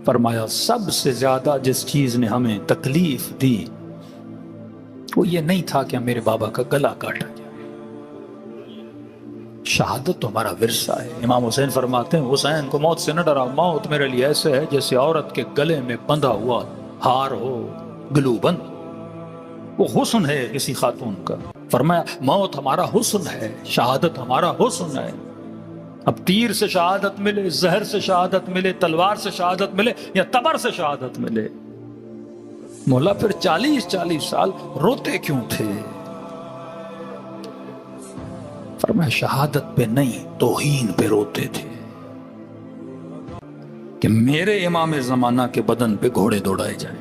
فرمایا سب سے زیادہ جس چیز نے ہمیں تکلیف دی وہ یہ نہیں تھا کہ میرے بابا کا گلا کاٹا جائے، شہادت تو ہمارا ورثہ ہے۔ امام حسین فرماتے ہیں حسین کو موت سے نہ ڈرا، موت میرے لیے ایسے ہے جیسے عورت کے گلے میں بندھا ہوا ہار ہو، گلو بند، وہ حسن ہے کسی خاتون کا۔ فرمایا موت ہمارا حسن ہے، شہادت ہمارا حسن ہے۔ اب تیر سے شہادت ملے، زہر سے شہادت ملے، تلوار سے شہادت ملے یا تبر سے شہادت ملے، مولا پھر 40 سال روتے کیوں تھے؟ فرمایا شہادت پہ نہیں توہین پہ روتے تھے کہ میرے امام زمانہ کے بدن پہ گھوڑے دوڑائے جائیں۔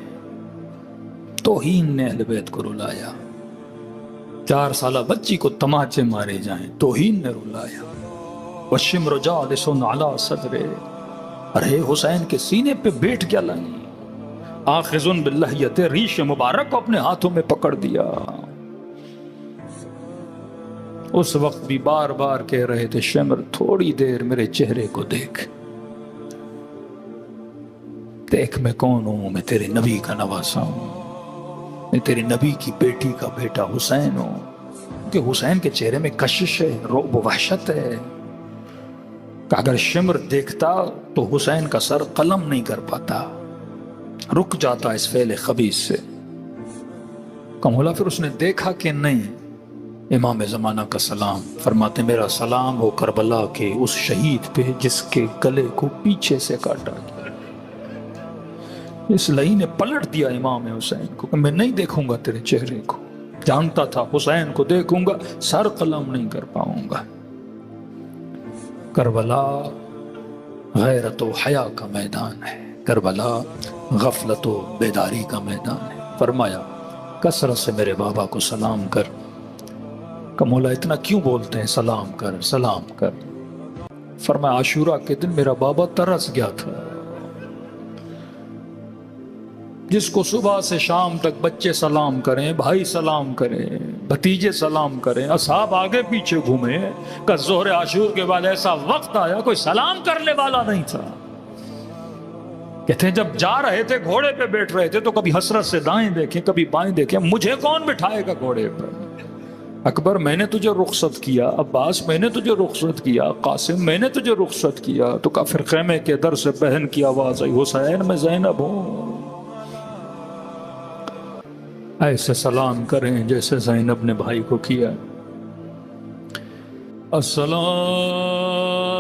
توہین نے اہل بیت کو رلایا، 4 سالہ بچی کو تماچے مارے جائیں، توہین نے رلایا۔ وشم رجالس علی صدرے، ارے حسین کے سینے پہ بیٹھ گیا لانی، آخذ باللحیت، ریش مبارک کو اپنے ہاتھوں میں پکڑ دیا۔ اس وقت بھی بار بار کہہ رہے تھے شمر تھوڑی دیر میرے چہرے کو دیکھ، دیکھ میں کون ہوں، میں تیرے نبی کا نواسا ہوں، میں تیرے نبی کی بیٹی کا بیٹا حسین ہوں۔ کہ حسین کے چہرے میں کشش ہے، رعب و وحشت ہے کہ اگر شمر دیکھتا تو حسین کا سر قلم نہیں کر پاتا، رک جاتا اس فعل خبیث سے۔ کمولا پھر اس نے دیکھا کہ نہیں، امام زمانہ کا سلام، فرماتے میرا سلام ہو کربلا کے اس شہید پہ جس کے گلے کو پیچھے سے کاٹا گیا۔ اس لئی نے پلٹ دیا امام حسین کو کہ میں نہیں دیکھوں گا تیرے چہرے کو، جانتا تھا حسین کو دیکھوں گا سر قلم نہیں کر پاؤں گا۔ کربلا غیرت و حیا کا میدان ہے، کربلا غفلت و بیداری کا میدان ہے۔ فرمایا کثرت سے میرے بابا کو سلام کر۔ کہ مولا اتنا کیوں بولتے ہیں سلام کر سلام کر؟ فرمایا عاشورہ کے دن میرا بابا ترس گیا تھا، جس کو صبح سے شام تک بچے سلام کریں، بھائی سلام کریں، بھتیجے سلام کریں، اصحاب آگے پیچھے گھومیں، کہ ظہر عاشور کے بعد ایسا وقت آیا کوئی سلام کرنے والا نہیں تھا۔ کہتے ہیں جب جا رہے تھے گھوڑے پہ بیٹھ رہے تھے تو کبھی حسرت سے دائیں دیکھیں کبھی بائیں دیکھیں، مجھے کون بٹھائے گا گھوڑے پر؟ اکبر میں نے تجھے رخصت کیا، عباس میں نے تجھے رخصت کیا، قاسم میں نے تجھے رخصت کیا، تو کافر خیمے کے در سے بہن کی آواز آئی حسین میں زینب ہوں۔ ایسے سلام کریں جیسے زینب نے بھائی کو کیا۔ السلام